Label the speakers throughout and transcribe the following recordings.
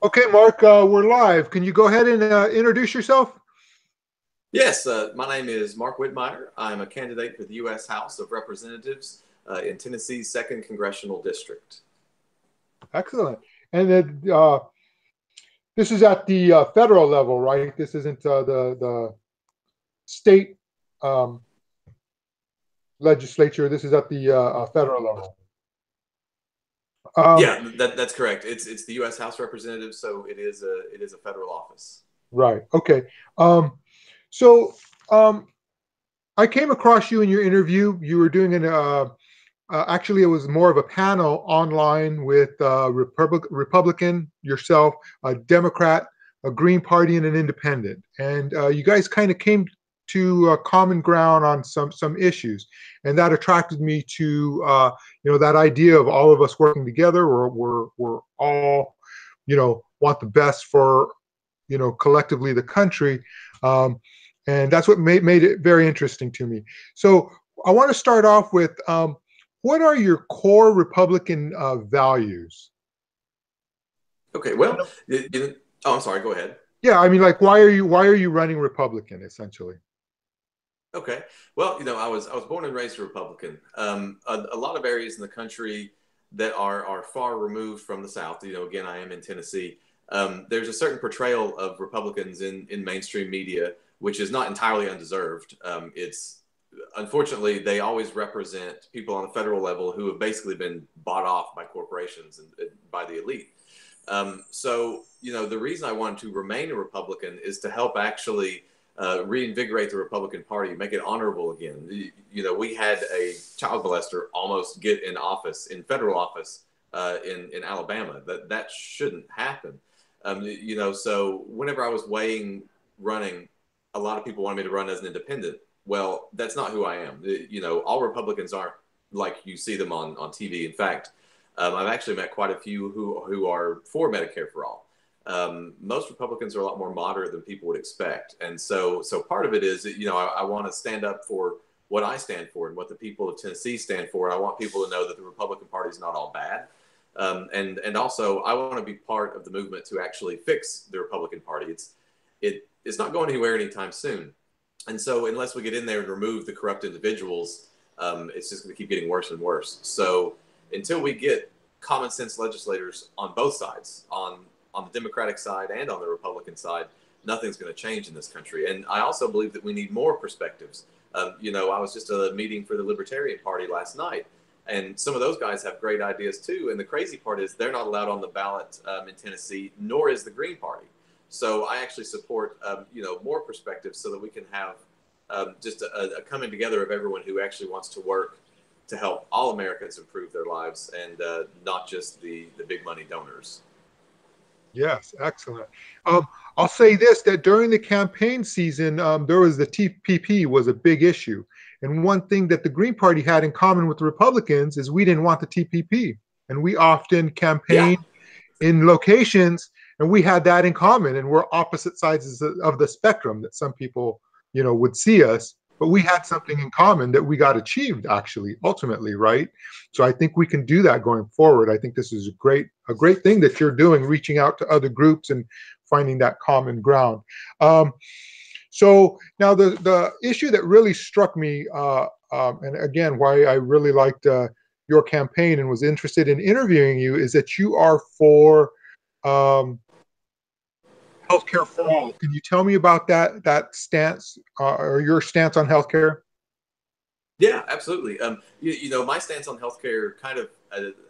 Speaker 1: Okay, Mark, we're live. Can you go ahead and introduce yourself?
Speaker 2: Yes, my name is Marc Whitmire. I'm a candidate for the U.S. House of Representatives in Tennessee's 2nd Congressional District.
Speaker 1: Excellent. And then this is at the federal level, right? This isn't the state um, legislature. This is at the federal level. Um,
Speaker 2: Yeah, that's correct. It's the U.S. House of Representatives, so it is a federal office.
Speaker 1: right. Okay. Um, so um, I came across you in your interview. You were doing actually, it was more of a panel online with Republican, yourself, a Democrat, a Green Party, and an Independent. And you guys kind of came to common ground on some issues, and that attracted me to that idea of all of us working together. We're all want the best for collectively the country. And that's what made it very interesting to me. So I want to start off with what are your core Republican values?
Speaker 2: Okay, well, oh, I'm sorry. Go ahead.
Speaker 1: Yeah, I mean, like, why are you running Republican essentially?
Speaker 2: Okay, well, I was born and raised a Republican. A lot of areas in the country that are far removed from the South. Again, I am in Tennessee. There's a certain portrayal of Republicans in mainstream media, which is not entirely undeserved. It's unfortunately they always represent people on a federal level who have basically been bought off by corporations and by the elite. So the reason I wanted to remain a Republican is to help actually reinvigorate the Republican Party, make it honorable again. We had a child molester almost get in federal office in Alabama. That shouldn't happen. So whenever I was weighing running, a lot of people wanted me to run as an independent. Well, that's not who I am. All Republicans aren't like you see them on TV. In fact, I've actually met quite a few who are for Medicare for all. Most Republicans are a lot more moderate than people would expect, and so part of it is that, I want to stand up for what I stand for and what the people of Tennessee stand for. And I want people to know that the Republican Party is not all bad, and also I want to be part of the movement to actually fix the Republican Party. It's not going anywhere anytime soon, and so unless we get in there and remove the corrupt individuals, it's just going to keep getting worse and worse. So until we get common sense legislators on both sides, on the Democratic side and on the Republican side, nothing's going to change in this country. And I also believe that we need more perspectives. I was just at a meeting for the Libertarian Party last night, and some of those guys have great ideas too. And the crazy part is they're not allowed on the ballot in Tennessee, nor is the Green Party. So I actually support, more perspectives so that we can have just a coming together of everyone who actually wants to work to help all Americans improve their lives, and not just the big money donors.
Speaker 1: Yes, excellent. Um, I'll say this, that during the campaign season, there was the TPP was a big issue. And one thing that the Green Party had in common with the Republicans is we didn't want the TPP. And we often
Speaker 2: Yeah.
Speaker 1: campaigned in locations, and we had that in common. And we're opposite sides of the spectrum that some people, would see us, but we had something in common that we got achieved actually, ultimately, right? So I think we can do that going forward. I think this is a great thing that you're doing, reaching out to other groups and finding that common ground. Um, so now the issue that really struck me, and again, why I really liked your campaign and was interested in interviewing you, is that you are for um, healthcare for all. Can you tell me about that stance or your stance on healthcare?
Speaker 2: Yeah, absolutely. My stance on healthcare kind of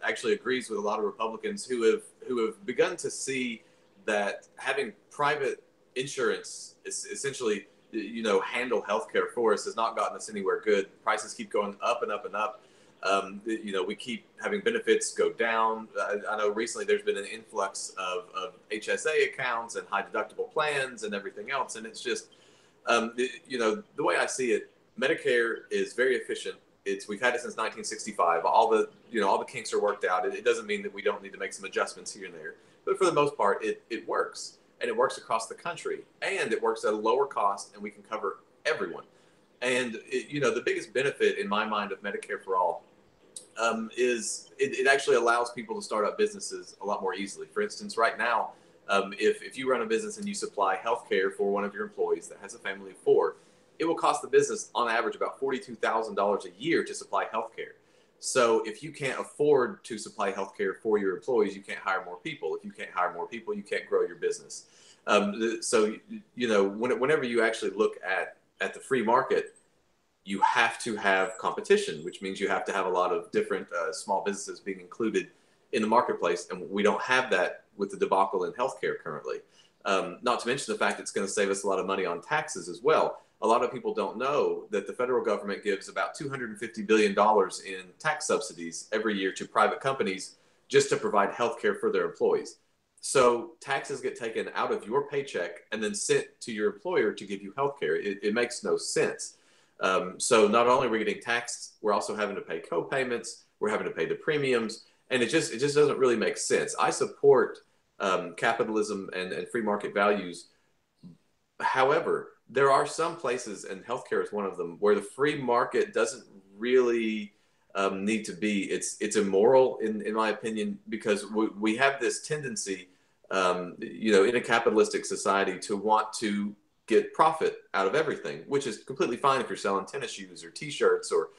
Speaker 2: actually agrees with a lot of Republicans who have begun to see that having private insurance is essentially, handle healthcare for us has not gotten us anywhere good. Prices keep going up and up and up. We keep having benefits go down. I know recently there's been an influx of HSA accounts and high deductible plans and everything else, and it's just, the way I see it, Medicare is very efficient. We've had it since 1965. All the kinks are worked out. It doesn't mean that we don't need to make some adjustments here and there, but for the most part, it works, and it works across the country, and it works at a lower cost, and we can cover everyone. And the biggest benefit in my mind of Medicare for all is it actually allows people to start up businesses a lot more easily. For instance, right now, If you run a business and you supply healthcare for one of your employees that has a family of four, it will cost the business on average about $42,000 a year to supply healthcare. So if you can't afford to supply healthcare for your employees, you can't hire more people. If you can't hire more people, you can't grow your business. So, whenever you actually look at the free market, you have to have competition, which means you have to have a lot of different small businesses being included in the marketplace. And we don't have that with the debacle in healthcare currently. Not to mention the fact it's going to save us a lot of money on taxes as well. A lot of people don't know that the federal government gives about $250 billion in tax subsidies every year to private companies just to provide healthcare for their employees. So taxes get taken out of your paycheck and then sent to your employer to give you healthcare. It makes no sense. So not only are we getting taxed, we're also having to pay co-payments, we're having to pay the premiums, and it just doesn't really make sense. I support capitalism and free market values. However, there are some places, and healthcare is one of them, where the free market doesn't really need to be. It's immoral, in my opinion, because we have this tendency, in a capitalistic society, to want to get profit out of everything, which is completely fine if you're selling tennis shoes or T-shirts or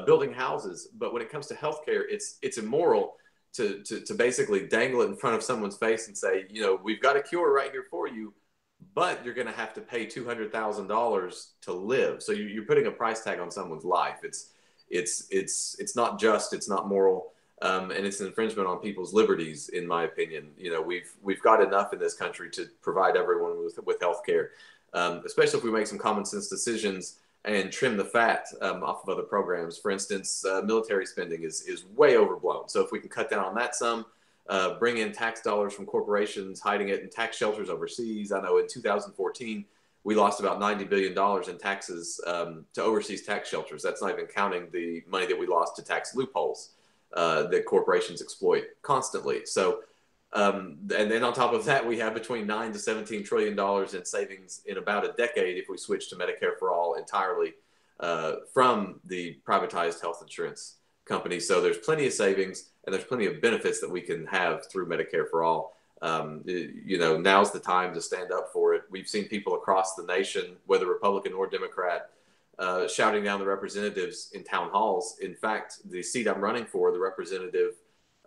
Speaker 2: building houses. But when it comes to healthcare, it's immoral to basically dangle it in front of someone's face and say, we've got a cure right here for you, but you're going to have to pay $200,000 to live. So you're putting a price tag on someone's life. It's not just, it's not moral, and it's an infringement on people's liberties, in my opinion. We've got enough in this country to provide everyone with health care, especially if we make some common sense decisions and trim the fat off of other programs. For instance, military spending is way overblown. So if we can cut down on that some, bring in tax dollars from corporations, hiding it in tax shelters overseas. I know in 2014, we lost about $90 billion in taxes to overseas tax shelters. That's not even counting the money that we lost to tax loopholes that corporations exploit constantly. So, and then on top of that, we have between $9 to $17 trillion in savings in about a decade if we switch to Medicare for all entirely from the privatized health insurance companies. So there's plenty of savings and there's plenty of benefits that we can have through Medicare for all. Now's the time to stand up for it. We've seen people across the nation, whether Republican or Democrat, shouting down the representatives in town halls. In fact, the seat I'm running for, the representative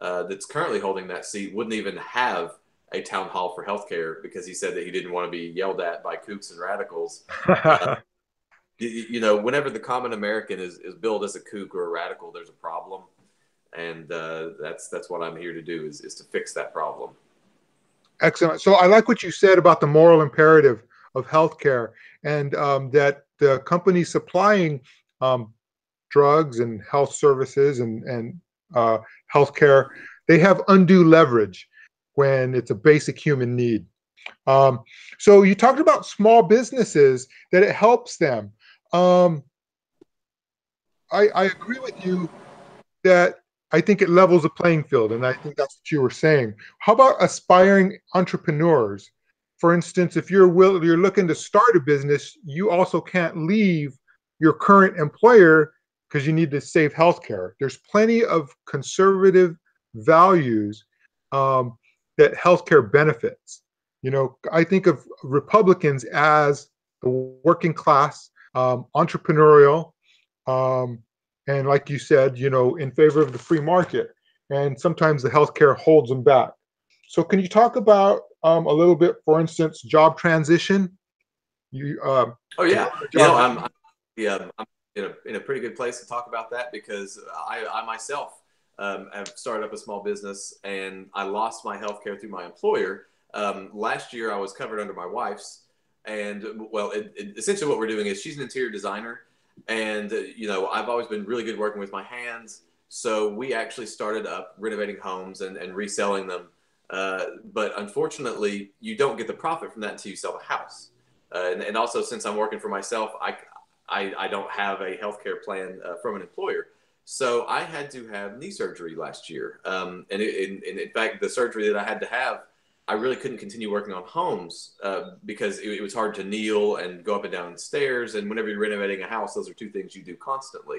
Speaker 2: that's currently holding that seat, wouldn't even have a town hall for healthcare because he said that he didn't want to be yelled at by kooks and radicals. Whenever the common American is billed as a kook or a radical, there's a problem. And that's what I'm here to do is to fix that problem.
Speaker 1: Excellent. So I like what you said about the moral imperative of healthcare, and that the companies supplying drugs and health services and healthcare, they have undue leverage when it's a basic human need. So you talked about small businesses, that it helps them. I agree with you that I think it levels the playing field, and I think that's what you were saying. How about aspiring entrepreneurs? For instance, if you're looking to start a business, you also can't leave your current employer because you need to save healthcare. There's plenty of conservative values that healthcare benefits. I think of Republicans as the working class, entrepreneurial, and like you said, in favor of the free market. And sometimes the healthcare holds them back. So can you talk about a little bit, for instance, job transition?
Speaker 2: Oh yeah, I'm in a pretty good place to talk about that because I myself have started up a small business and I lost my healthcare through my employer. Last year I was covered under my wife's, and essentially what we're doing is she's an interior designer. And, I've always been really good working with my hands. So we actually started up renovating homes and reselling them. But unfortunately, you don't get the profit from that until you sell the house. And also, since I'm working for myself, I don't have a healthcare plan from an employer. So I had to have knee surgery last year. And in fact, the surgery that I had to have, I really couldn't continue working on homes because it was hard to kneel and go up and down stairs. And whenever you're renovating a house, those are two things you do constantly.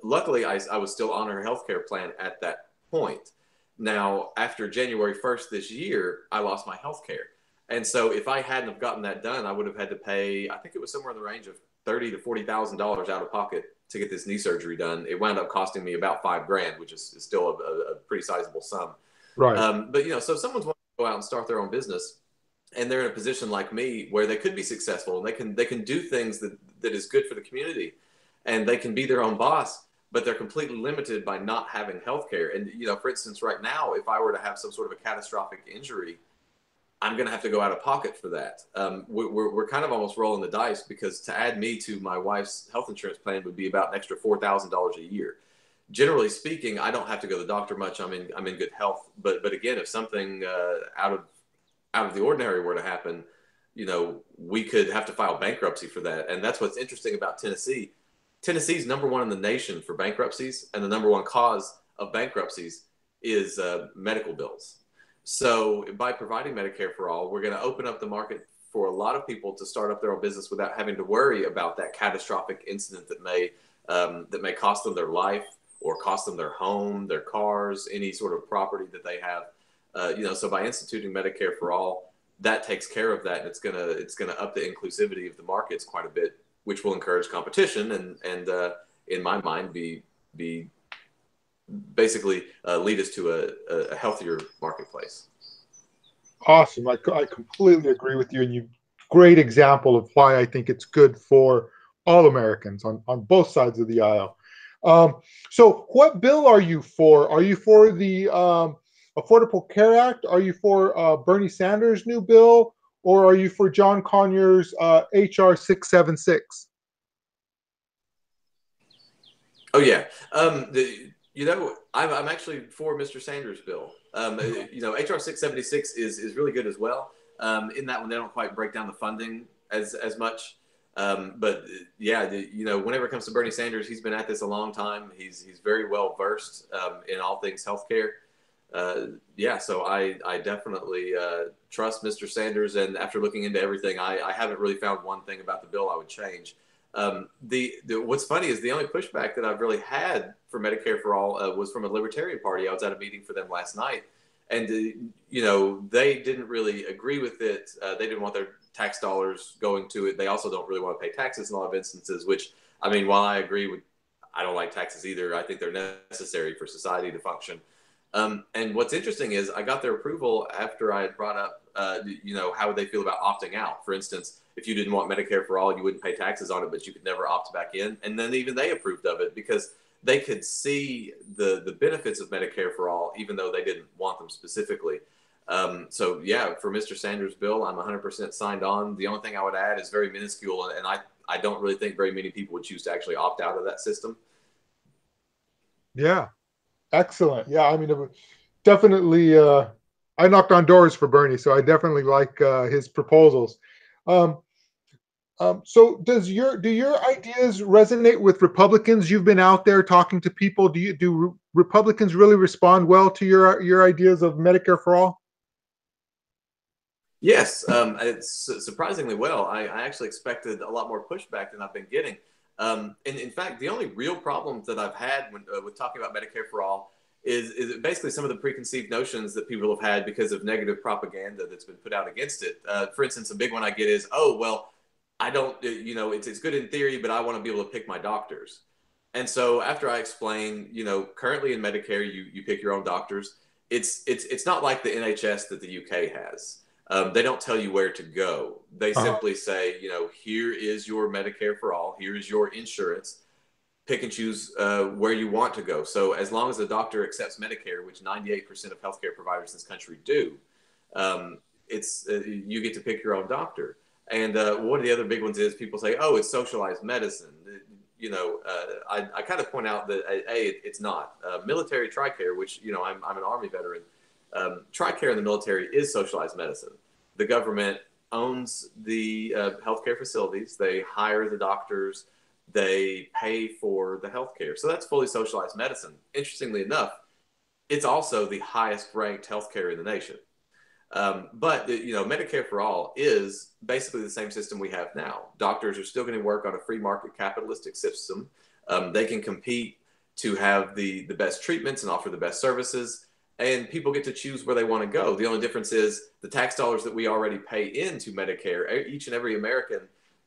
Speaker 2: Luckily, I was still on her healthcare plan at that point. Now, after January 1st this year, I lost my health care. And so if I hadn't have gotten that done, I would have had to pay, I think it was somewhere in the range of $30,000 to $40,000 out of pocket to get this knee surgery done. It wound up costing me about 5 grand, which is still a pretty sizable sum.
Speaker 1: Right.
Speaker 2: But so if someone's wanting to go out and start their own business, and they're in a position like me where they could be successful and they can do things that is good for the community, and they can be their own boss, but they're completely limited by not having health care. And for instance, right now, if I were to have some sort of a catastrophic injury, I'm going to have to go out of pocket for that. We're kind of almost rolling the dice, because to add me to my wife's health insurance plan would be about an extra $4,000 a year. Generally speaking, I don't have to go to the doctor much. I'm in good health. But again, if something out of the ordinary were to happen, we could have to file bankruptcy for that. And that's what's interesting about Tennessee. Tennessee's number one in the nation for bankruptcies, and the number one cause of bankruptcies is medical bills. So by providing Medicare for all, we're going to open up the market for a lot of people to start up their own business without having to worry about that catastrophic incident that may cost them their life, or cost them their home, their cars, any sort of property that they have. So by instituting Medicare for all, that takes care of that, and it's gonna up the inclusivity of the markets quite a bit, which will encourage competition and in my mind be basically lead us to a healthier marketplace.
Speaker 1: Awesome. I completely agree with you. And you, great example of why I think it's good for all Americans on both sides of the aisle. So, what bill are you for? Are you for the Affordable Care Act? Are you for Bernie Sanders' new bill? Or are you for John Conyers' HR 676?
Speaker 2: Oh yeah. I'm actually for Mr. Sanders' bill. HR 676 is really good as well. In that one, they don't quite break down the funding as much. But yeah, whenever it comes to Bernie Sanders, he's been at this a long time. He's very well versed in all things healthcare. So I definitely trust Mr. Sanders. And after looking into everything, I haven't really found one thing about the bill I would change. What's funny is the only pushback that I've really had for Medicare for all was from a Libertarian Party. I was at a meeting for them last night, and they didn't really agree with it. They didn't want their tax dollars going to it. They also don't really want to pay taxes in a lot of instances. Which, I mean, while I agree with, I don't like taxes either. I think they're necessary for society to function. And what's interesting is I got their approval after I had brought up, how would they feel about opting out? For instance, if you didn't want Medicare for all, you wouldn't pay taxes on it, but you could never opt back in. And then even they approved of it because they could see the benefits of Medicare for all, even though they didn't want them specifically. So yeah, for Mr. Sanders' bill, I'm 100% signed on. The only thing I would add is very minuscule, and I don't really think very many people would choose to actually opt out of that system.
Speaker 1: Yeah, excellent. Yeah, I mean, it was definitely. I knocked on doors for Bernie, so I definitely like his proposals. Um, so, do your ideas resonate with Republicans? You've been out there talking to people. Do Republicans really respond well to your ideas of Medicare for all?
Speaker 2: Yes, it's surprisingly well. I actually expected a lot more pushback than I've been getting. And in fact, the only real problems that I've had with talking about Medicare for all is basically some of the preconceived notions that people have had because of negative propaganda that's been put out against it. For instance, a big one I get is, oh, well, I don't, it's good in theory, but I want to be able to pick my doctors. And so after I explain, currently in Medicare, you pick your own doctors. It's not like the NHS that the UK has. They don't tell you where to go. They simply say, here is your Medicare for all. Here is your insurance. Pick and choose where you want to go. So as long as the doctor accepts Medicare, which 98% of healthcare providers in this country do, you get to pick your own doctor. And one of the other big ones is people say, oh, it's socialized medicine. I kind of point out that, it's not. Military TRICARE, which, I'm an Army veteran. TRICARE in the military is socialized medicine. The government owns the healthcare facilities. They hire the doctors. They pay for the healthcare. So that's fully socialized medicine. Interestingly enough, it's also the highest ranked healthcare in the nation. But Medicare for all is basically the same system we have now. Doctors are still going to work on a free market capitalistic system. They can compete to have the best treatments and offer the best services. and people get to choose where they want to go. The only difference is the tax dollars that we already pay into Medicare. Each and every American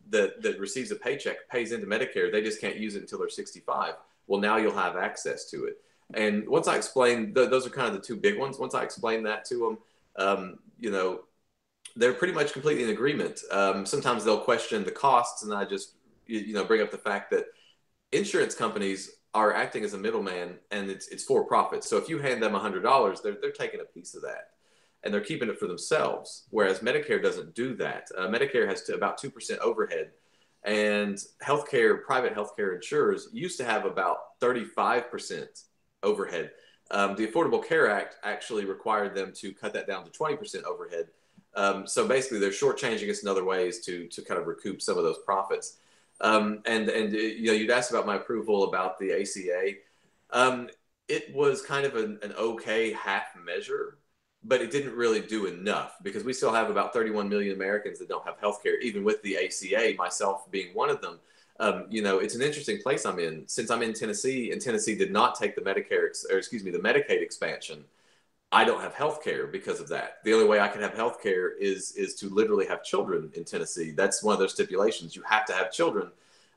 Speaker 2: that receives a paycheck pays into Medicare. They just can't use it until they're 65. Well, now you'll have access to it. And once I explain, those are kind of the two big ones. Once I explain that to them, they're pretty much completely in agreement. Sometimes they'll question the costs, and I just bring up the fact that insurance companies are acting as a middleman, and it's for profit. So if you hand them $100, they're taking a piece of that, and they're keeping it for themselves. Whereas Medicare doesn't do that. Medicare has about 2% overhead, and private healthcare insurers used to have about 35% overhead. The Affordable Care Act actually required them to cut that down to 20% overhead. So basically, they're shortchanging us in other ways to kind of recoup some of those profits. And you'd asked about my approval about the ACA. It was kind of an okay half measure, but it didn't really do enough because we still have about 31 million Americans that don't have health care, even with the ACA, myself being one of them. It's an interesting place I'm in. Since I'm in Tennessee, and Tennessee did not take the the Medicaid expansion, I don't have health care because of that. The only way I can have health care is to literally have children in Tennessee. That's one of those stipulations. You have to have children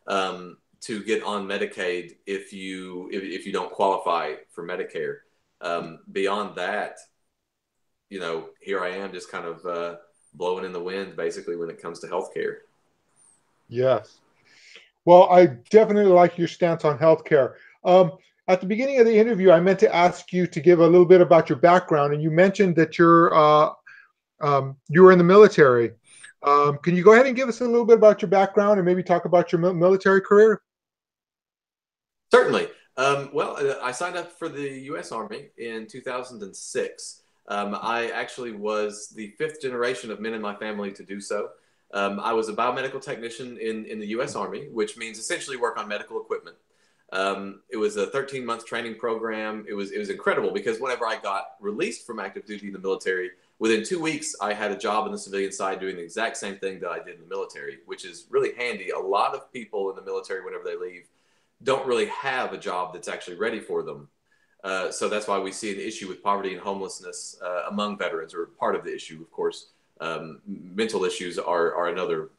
Speaker 2: to get on Medicaid if you don't qualify for Medicare. Beyond that, here I am just kind of blowing in the wind basically when it comes to health care.
Speaker 1: Yes. Well, I definitely like your stance on healthcare. At the beginning of the interview, I meant to ask you to give a little bit about your background, and you mentioned that you were in the military. Can you go ahead and give us a little bit about your background and maybe talk about your military career?
Speaker 2: Certainly. I signed up for the U.S. Army in 2006. I actually was the fifth generation of men in my family to do so. I was a biomedical technician in the U.S. Army, which means essentially work on medical equipment. It was a 13-month training program. It was incredible because whenever I got released from active duty in the military, within 2 weeks, I had a job on the civilian side doing the exact same thing that I did in the military, which is really handy. A lot of people in the military, whenever they leave, don't really have a job that's actually ready for them. So that's why we see an issue with poverty and homelessness among veterans, or part of the issue, of course. Mental issues are another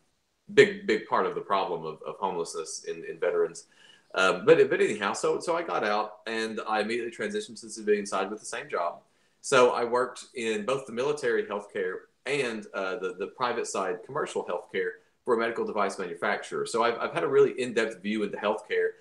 Speaker 2: big part of the problem of homelessness in veterans. But anyhow, so I got out and I immediately transitioned to the civilian side with the same job. So I worked in both the military healthcare and the private side commercial healthcare for a medical device manufacturer. So I've had a really in-depth view into healthcare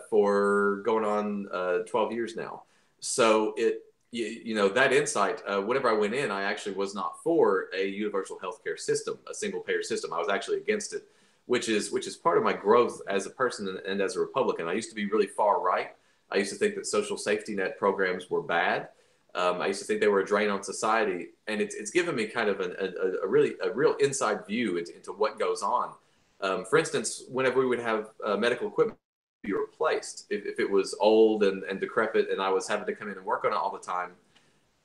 Speaker 2: for going on 12 years now. So that insight, whenever I went in, I actually was not for a universal healthcare system, a single payer system. I was actually against it, which is part of my growth as a person and as a Republican. I used to be really far right. I used to think that social safety net programs were bad. I used to think they were a drain on society, and it's given me kind of a real inside view into what goes on. For instance, whenever we would have medical equipment be replaced, if it was old and decrepit, and I was having to come in and work on it all the time,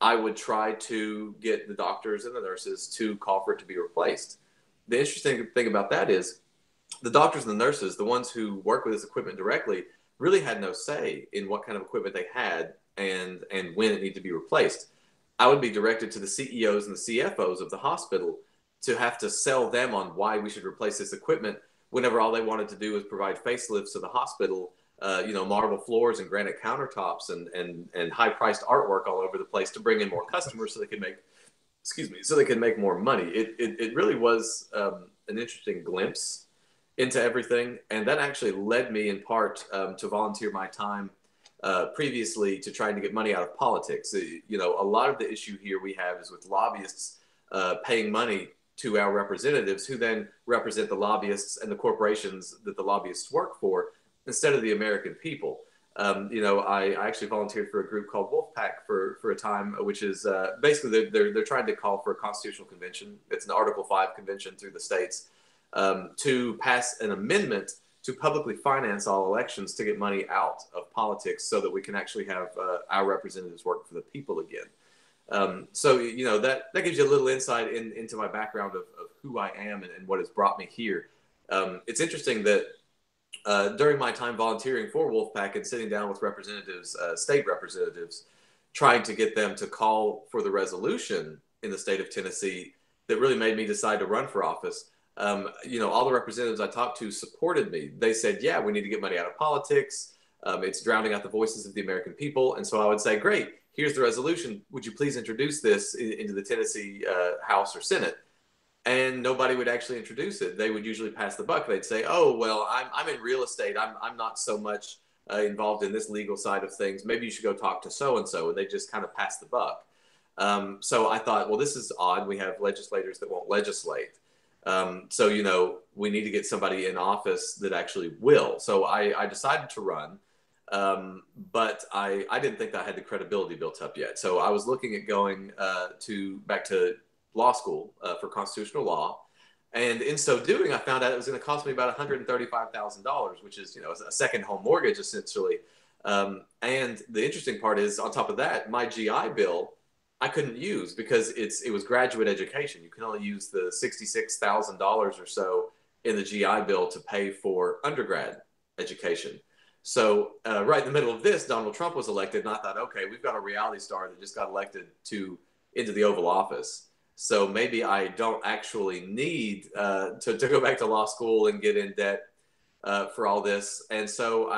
Speaker 2: I would try to get the doctors and the nurses to call for it to be replaced. The interesting thing about that is the doctors and the nurses, the ones who work with this equipment directly, really had no say in what kind of equipment they had and when it needed to be replaced. I would be directed to the CEOs and the CFOs of the hospital to have to sell them on why we should replace this equipment whenever all they wanted to do was provide facelifts to the hospital, marble floors and granite countertops and high-priced artwork all over the place to bring in more customers so they could make more money. It really was an interesting glimpse into everything, and that actually led me in part to volunteer my time previously to trying to get money out of politics. A lot of the issue here we have is with lobbyists paying money to our representatives, who then represent the lobbyists and the corporations that the lobbyists work for, instead of the American people. I actually volunteered for a group called Wolfpack for a time, which is basically they're trying to call for a constitutional convention. It's an Article 5 convention through the states to pass an amendment to publicly finance all elections to get money out of politics so that we can actually have our representatives work for the people again. That gives you a little insight into my background of who I am and what has brought me here. It's interesting that during my time volunteering for Wolfpack and sitting down with representatives, state representatives, trying to get them to call for the resolution in the state of Tennessee that really made me decide to run for office. All the representatives I talked to supported me. They said, yeah, we need to get money out of politics. It's drowning out the voices of the American people. And so I would say, great, here's the resolution. Would you please introduce this into the Tennessee House or Senate? And nobody would actually introduce it. They would usually pass the buck. They'd say, oh, well, I'm in real estate. I'm not so much involved in this legal side of things. Maybe you should go talk to so-and-so. And they just kind of pass the buck. So I thought, well, this is odd. We have legislators that won't legislate. We need to get somebody in office that actually will. So I decided to run. But I didn't think that I had the credibility built up yet. So I was looking at going back to law school for constitutional law. And in so doing, I found out it was going to cost me about $135,000, which is, a second home mortgage essentially. And the interesting part is, on top of that, my GI Bill, I couldn't use because it was graduate education. You can only use the $66,000 or so in the GI Bill to pay for undergrad education. So right in the middle of this, Donald Trump was elected, and I thought, okay, we've got a reality star that just got elected into the Oval Office. So maybe I don't actually need to go back to law school and get in debt for all this. And so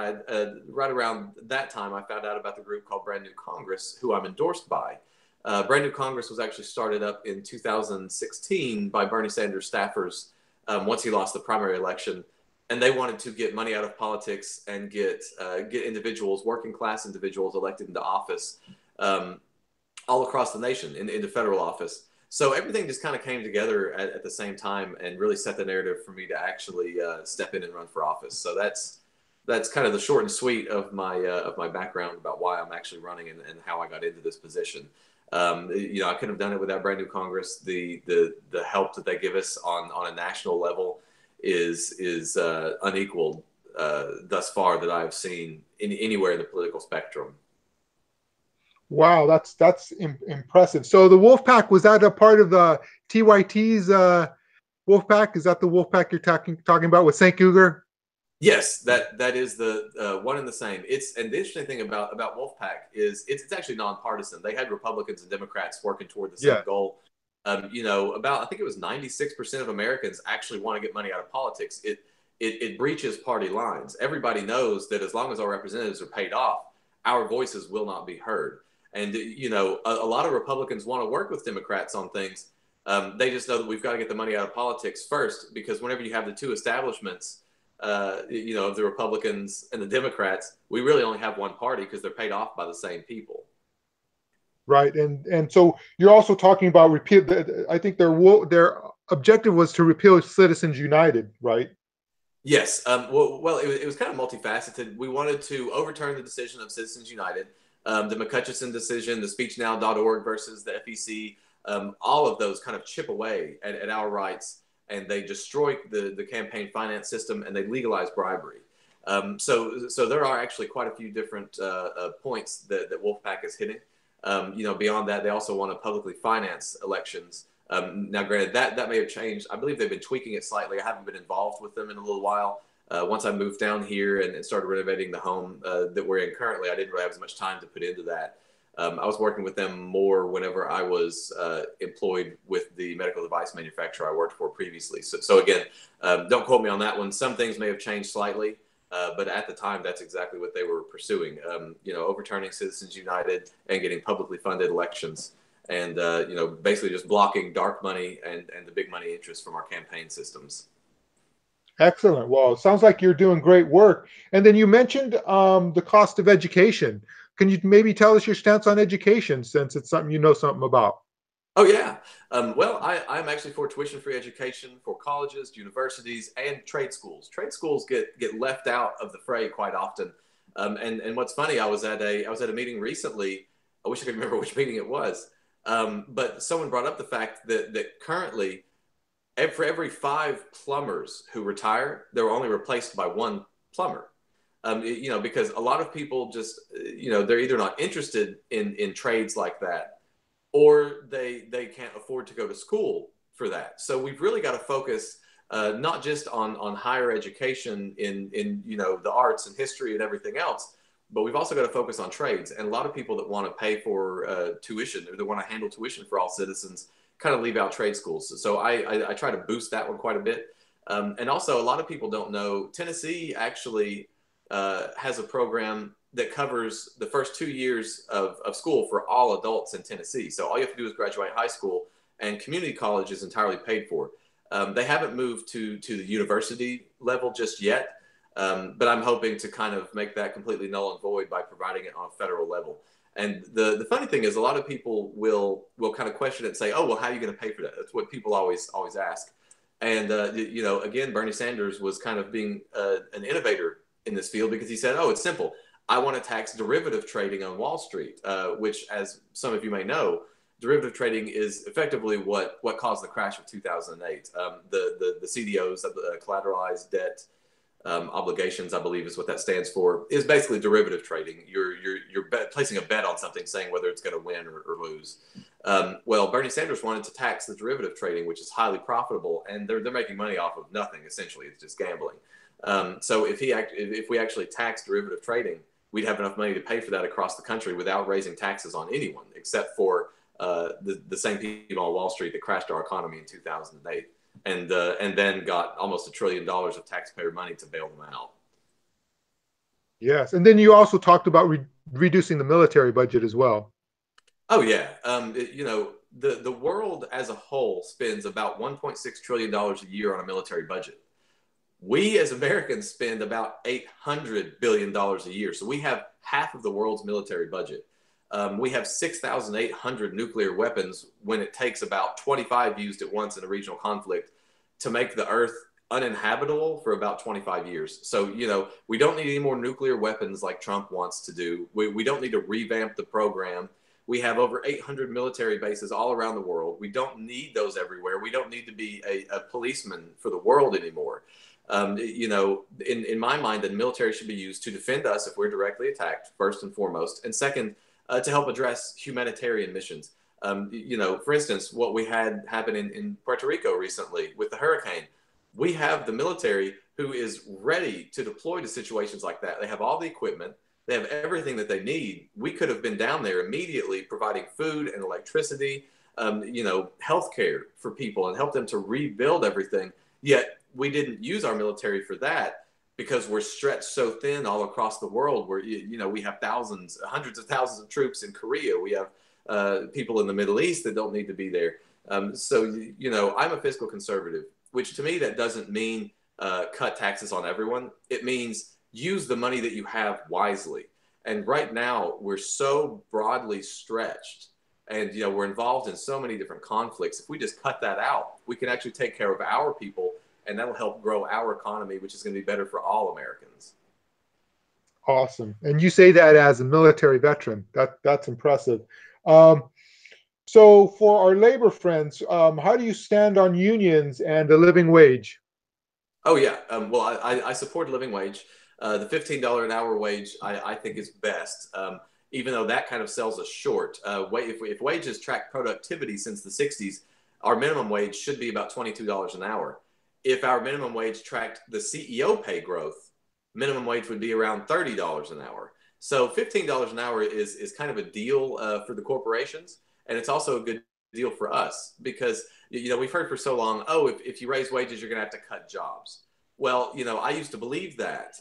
Speaker 2: right around that time, I found out about the group called Brand New Congress, who I'm endorsed by. Brand New Congress was actually started up in 2016 by Bernie Sanders staffers once he lost the primary election. And they wanted to get money out of politics and get individuals, working class individuals, elected into office all across the nation into federal office. So everything just kind of came together at the same time and really set the narrative for me to actually step in and run for office. So that's kind of the short and sweet of my background about why I'm actually running and how I got into this position. I couldn't have done it without Brand New Congress. The help that they give us on a national level is unequaled thus far that I've seen anywhere in the political spectrum.
Speaker 1: Wow, that's impressive. So the Wolfpack, was that a part of the TYT's Wolfpack? Is that the Wolfpack you're talking about with Cenk Uygur?
Speaker 2: Yes, that is the one and the same. And the interesting thing about Wolfpack is it's actually nonpartisan. They had Republicans and Democrats working toward the same goal. About, I think it was 96% of Americans actually want to get money out of politics. It breaches party lines. Everybody knows that as long as our representatives are paid off, our voices will not be heard. And, a lot of Republicans want to work with Democrats on things. They just know that we've got to get the money out of politics first, because whenever you have the two establishments, of the Republicans and the Democrats, we really only have one party because they're paid off by the same people.
Speaker 1: Right. And so you're also talking about repeal. I think their objective was to repeal Citizens United, right?
Speaker 2: Yes. Well, it was kind of multifaceted. We wanted to overturn the decision of Citizens United, the McCutcheon decision, the SpeechNow.org versus the FEC, all of those kind of chip away at our rights, and they destroy the campaign finance system, and they legalize bribery. So there are actually quite a few different points that Wolfpack is hitting. Beyond that, they also want to publicly finance elections. Now, granted, that may have changed. I believe they've been tweaking it slightly. I haven't been involved with them in a little while. Once I moved down here and started renovating the home that we're in currently, I didn't really have as much time to put into that. I was working with them more whenever I was employed with the medical device manufacturer I worked for previously. So again, don't quote me on that one. Some things may have changed slightly, but at the time, that's exactly what they were pursuing. Overturning Citizens United and getting publicly funded elections, and basically just blocking dark money and the big money interests from our campaign systems.
Speaker 1: Excellent. Well, it sounds like you're doing great work. And then you mentioned the cost of education. Can you maybe tell us your stance on education, since it's something you know something about?
Speaker 2: Oh, yeah. Well, I'm actually for tuition-free education for colleges, universities, and trade schools. Trade schools get left out of the fray quite often. And what's funny, I was at a meeting recently. I wish I could remember which meeting it was. But someone brought up the fact that currently, for every 5 plumbers who retire, they're only replaced by 1 plumber. Because a lot of people just, they're either not interested in trades like that, or they can't afford to go to school for that. So we've really got to focus not just on higher education in the arts and history and everything else, but we've also got to focus on trades. And a lot of people that want to pay for tuition, or that want to handle tuition for all citizens, kind of leave out trade schools. So I try to boost that one quite a bit. And also, a lot of people don't know Tennessee actually has a program that covers the first 2 years of school for all adults in Tennessee. So all you have to do is graduate high school, and community college is entirely paid for. They haven't moved to the university level just yet, but I'm hoping to kind of make that completely null and void by providing it on a federal level. And the funny thing is, a lot of people will kind of question it and say, "Oh, well, how are you going to pay for that?" That's what people always ask. And again, Bernie Sanders was kind of being an innovator in this field, because he said, "Oh, it's simple. I want to tax derivative trading on Wall Street," which, as some of you may know, derivative trading is effectively what caused the crash of 2008. The CDOs, the collateralized debt obligations, I believe is what that stands for, is basically derivative trading. You're placing a bet on something, saying whether it's going to win or lose. Well, Bernie Sanders wanted to tax the derivative trading, which is highly profitable, and they're making money off of nothing. Essentially, it's just gambling. So if we actually tax derivative trading, we'd have enough money to pay for that across the country without raising taxes on anyone, except for the same people on Wall Street that crashed our economy in 2008, and then got almost $1 trillion of taxpayer money to bail them out.
Speaker 1: Yes, and then you also talked about reducing the military budget as well.
Speaker 2: Oh yeah, the world as a whole spends about $1.6 trillion a year on a military budget. We as Americans spend about $800 billion a year. So we have half of the world's military budget. We have 6,800 nuclear weapons, when it takes about 25 used at once in a regional conflict to make the Earth uninhabitable for about 25 years. So, we don't need any more nuclear weapons like Trump wants to do. We don't need to revamp the program. We have over 800 military bases all around the world. We don't need those everywhere. We don't need to be a policeman for the world anymore. In my mind, the military should be used to defend us if we're directly attacked, first and foremost. And second, to help address humanitarian missions. For instance, what we had happen in Puerto Rico recently with the hurricane, we have the military who is ready to deploy to situations like that. They have all the equipment. They have everything that they need. We could have been down there immediately providing food and electricity, healthcare for people, and help them to rebuild everything. Yet we didn't use our military for that, because we're stretched so thin all across the world, where we have thousands, hundreds of thousands of troops in Korea. We have people in the Middle East that don't need to be there. So I'm a fiscal conservative, which to me that doesn't mean cut taxes on everyone. It means use the money that you have wisely. And right now we're so broadly stretched, and we're involved in so many different conflicts. If we just cut that out, we can actually take care of our people, and that'll help grow our economy, which is going to be better for all Americans.
Speaker 1: Awesome. And you say that as a military veteran. That's impressive. Um, so for our labor friends, how do you stand on unions and the living wage?
Speaker 2: Oh yeah. Well, I support a living wage. The $15 an hour wage, I think, is best. Even though that kind of sells us short. If wages track productivity since the 60s, our minimum wage should be about $22 an hour. If our minimum wage tracked the CEO pay growth, minimum wage would be around $30 an hour. So $15 an hour is kind of a deal for the corporations, and it's also a good deal for us, because we've heard for so long, oh, if you raise wages, you're going to have to cut jobs. Well, I used to believe that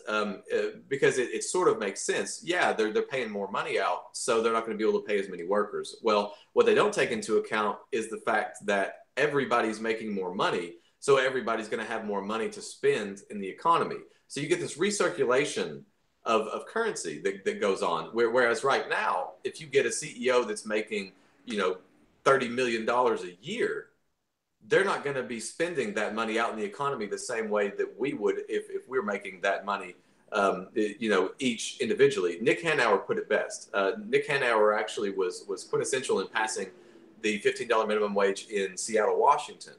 Speaker 2: because it sort of makes sense. Yeah, they're paying more money out, so they're not going to be able to pay as many workers. Well, what they don't take into account is the fact that everybody's making more money, so everybody's going to have more money to spend in the economy. So you get this recirculation of currency that goes on. Whereas right now, if you get a CEO that's making, $30 million a year, they're not going to be spending that money out in the economy the same way that we would if we're making that money, each individually. Nick Hanauer put it best. Nick Hanauer actually was quintessential in passing the $15 minimum wage in Seattle, Washington.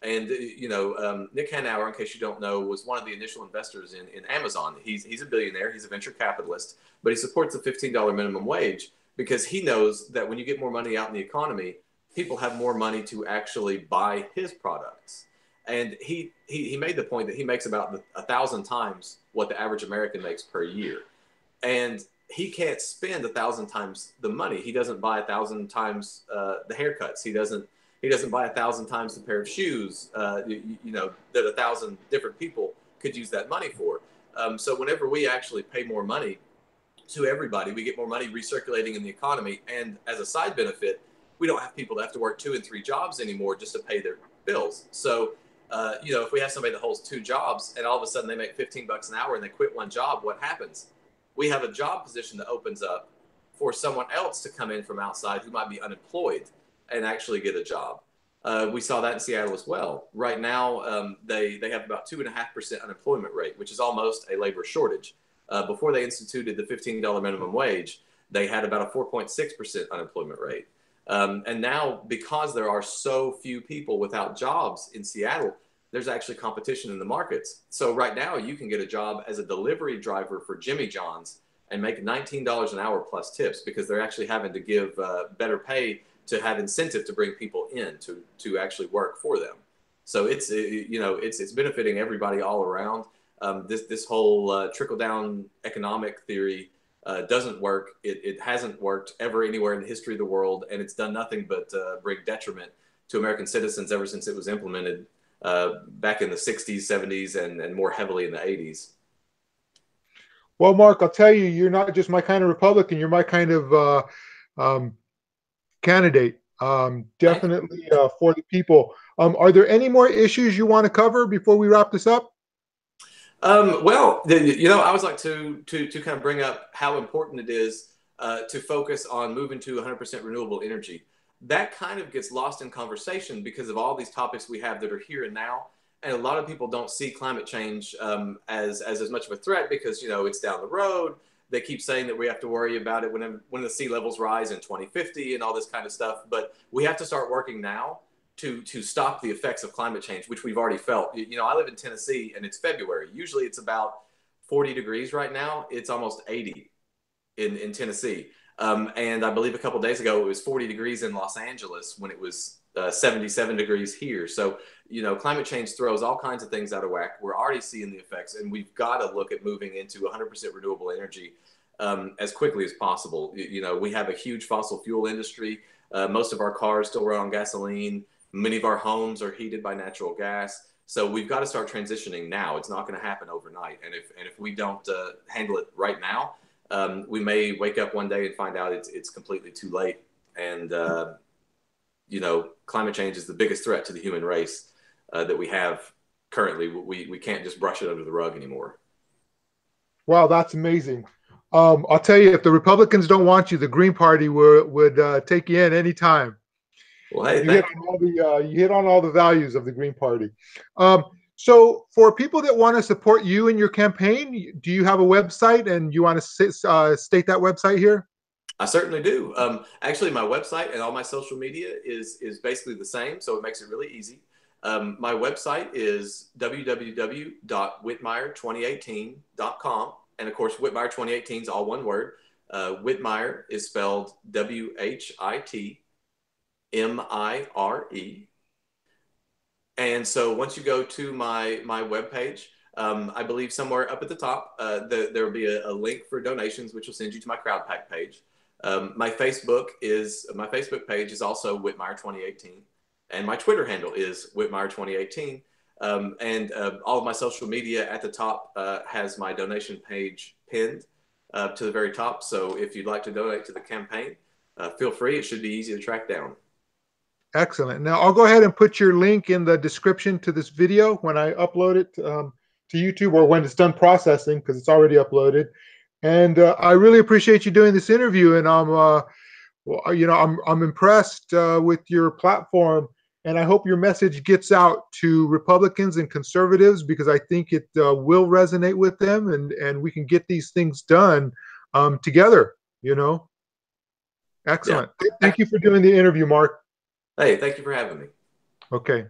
Speaker 2: And, Nick Hanauer, in case you don't know, was one of the initial investors in Amazon. He's a billionaire. He's a venture capitalist, but he supports the $15 minimum wage because he knows that when you get more money out in the economy, people have more money to actually buy his products. And he made the point that he makes about 1,000 times what the average American makes per year. And he can't spend 1,000 times the money. He doesn't buy 1,000 times the haircuts. He doesn't buy 1,000 times the pair of shoes. That 1,000 different people could use that money for. So whenever we actually pay more money to everybody, we get more money recirculating in the economy. And as a side benefit, we don't have people that have to work 2 and 3 jobs anymore just to pay their bills. So, if we have somebody that holds 2 jobs and all of a sudden they make $15 an hour and they quit one job, what happens? We have a job position that opens up for someone else to come in from outside who might be unemployed and actually get a job. We saw that in Seattle as well. Right now, they have about 2.5% unemployment rate, which is almost a labor shortage. Before they instituted the $15 minimum wage, they had about a 4.6% unemployment rate. And now, because there are so few people without jobs in Seattle, there's actually competition in the markets. So right now, you can get a job as a delivery driver for Jimmy John's and make $19 an hour plus tips, because they're actually having to give better pay to have incentive to bring people in to actually work for them. So it's benefiting everybody all around. This whole trickle down economic theory doesn't work. It hasn't worked ever anywhere in the history of the world, and it's done nothing but bring detriment to American citizens ever since it was implemented back in the 60s, 70s, and more heavily in the 80s.
Speaker 1: Well, Mark, I'll tell you, you're not just my kind of Republican. You're my kind of um, candidate.
Speaker 2: Thank you.
Speaker 1: Definitely for the people. Are there any more issues you want to cover before we wrap this up?
Speaker 2: Well, I always like to kind of bring up how important it is to focus on moving to 100% renewable energy. That kind of gets lost in conversation because of all these topics we have that are here and now. And a lot of people don't see climate change as much of a threat because, it's down the road. They keep saying that we have to worry about it when the sea levels rise in 2050 and all this kind of stuff. But we have to start working now to stop the effects of climate change, which we've already felt. I live in Tennessee and it's February. Usually it's about 40 degrees right now. It's almost 80 in Tennessee. And I believe a couple of days ago, it was 40 degrees in Los Angeles when it was 77 degrees here. So, climate change throws all kinds of things out of whack. We're already seeing the effects, and we've got to look at moving into 100% renewable energy as quickly as possible. We have a huge fossil fuel industry. Most of our cars still run on gasoline. Many of our homes are heated by natural gas. So we've got to start transitioning now. It's not going to happen overnight. And if we don't handle it right now, we may wake up one day and find out it's completely too late. And, climate change is the biggest threat to the human race that we have currently. We can't just brush it under the rug anymore.
Speaker 1: Wow, that's amazing. I'll tell you, if the Republicans don't want you, the Green Party would take you in anytime.
Speaker 2: Well, hey,
Speaker 1: You hit on all the values of the Green Party. So for people that want to support you in your campaign, do you have a website, and you want to state that website here?
Speaker 2: I certainly do. Actually, my website and all my social media is basically the same, so it makes it really easy. My website is www.whitmire2018.com. And of course, Whitmire 2018 is all one word. Whitmire is spelled WHITMIRE. And so once you go to my webpage, I believe somewhere up at the top, there will be a link for donations, which will send you to my CrowdPack page. My Facebook page is also Whitmire 2018. And my Twitter handle is Whitmire 2018. And all of my social media at the top has my donation page pinned to the very top. So if you'd like to donate to the campaign, feel free. It should be easy to track down.
Speaker 1: Excellent. Now I'll go ahead and put your link in the description to this video when I upload it to YouTube, or when it's done processing, because it's already uploaded. And I really appreciate you doing this interview. And I'm impressed with your platform. And I hope your message gets out to Republicans and conservatives, because I think it will resonate with them, and we can get these things done together. Excellent.
Speaker 2: Yeah.
Speaker 1: Thank you for doing the interview, Mark.
Speaker 2: Hey, thank you for having me.
Speaker 1: Okay.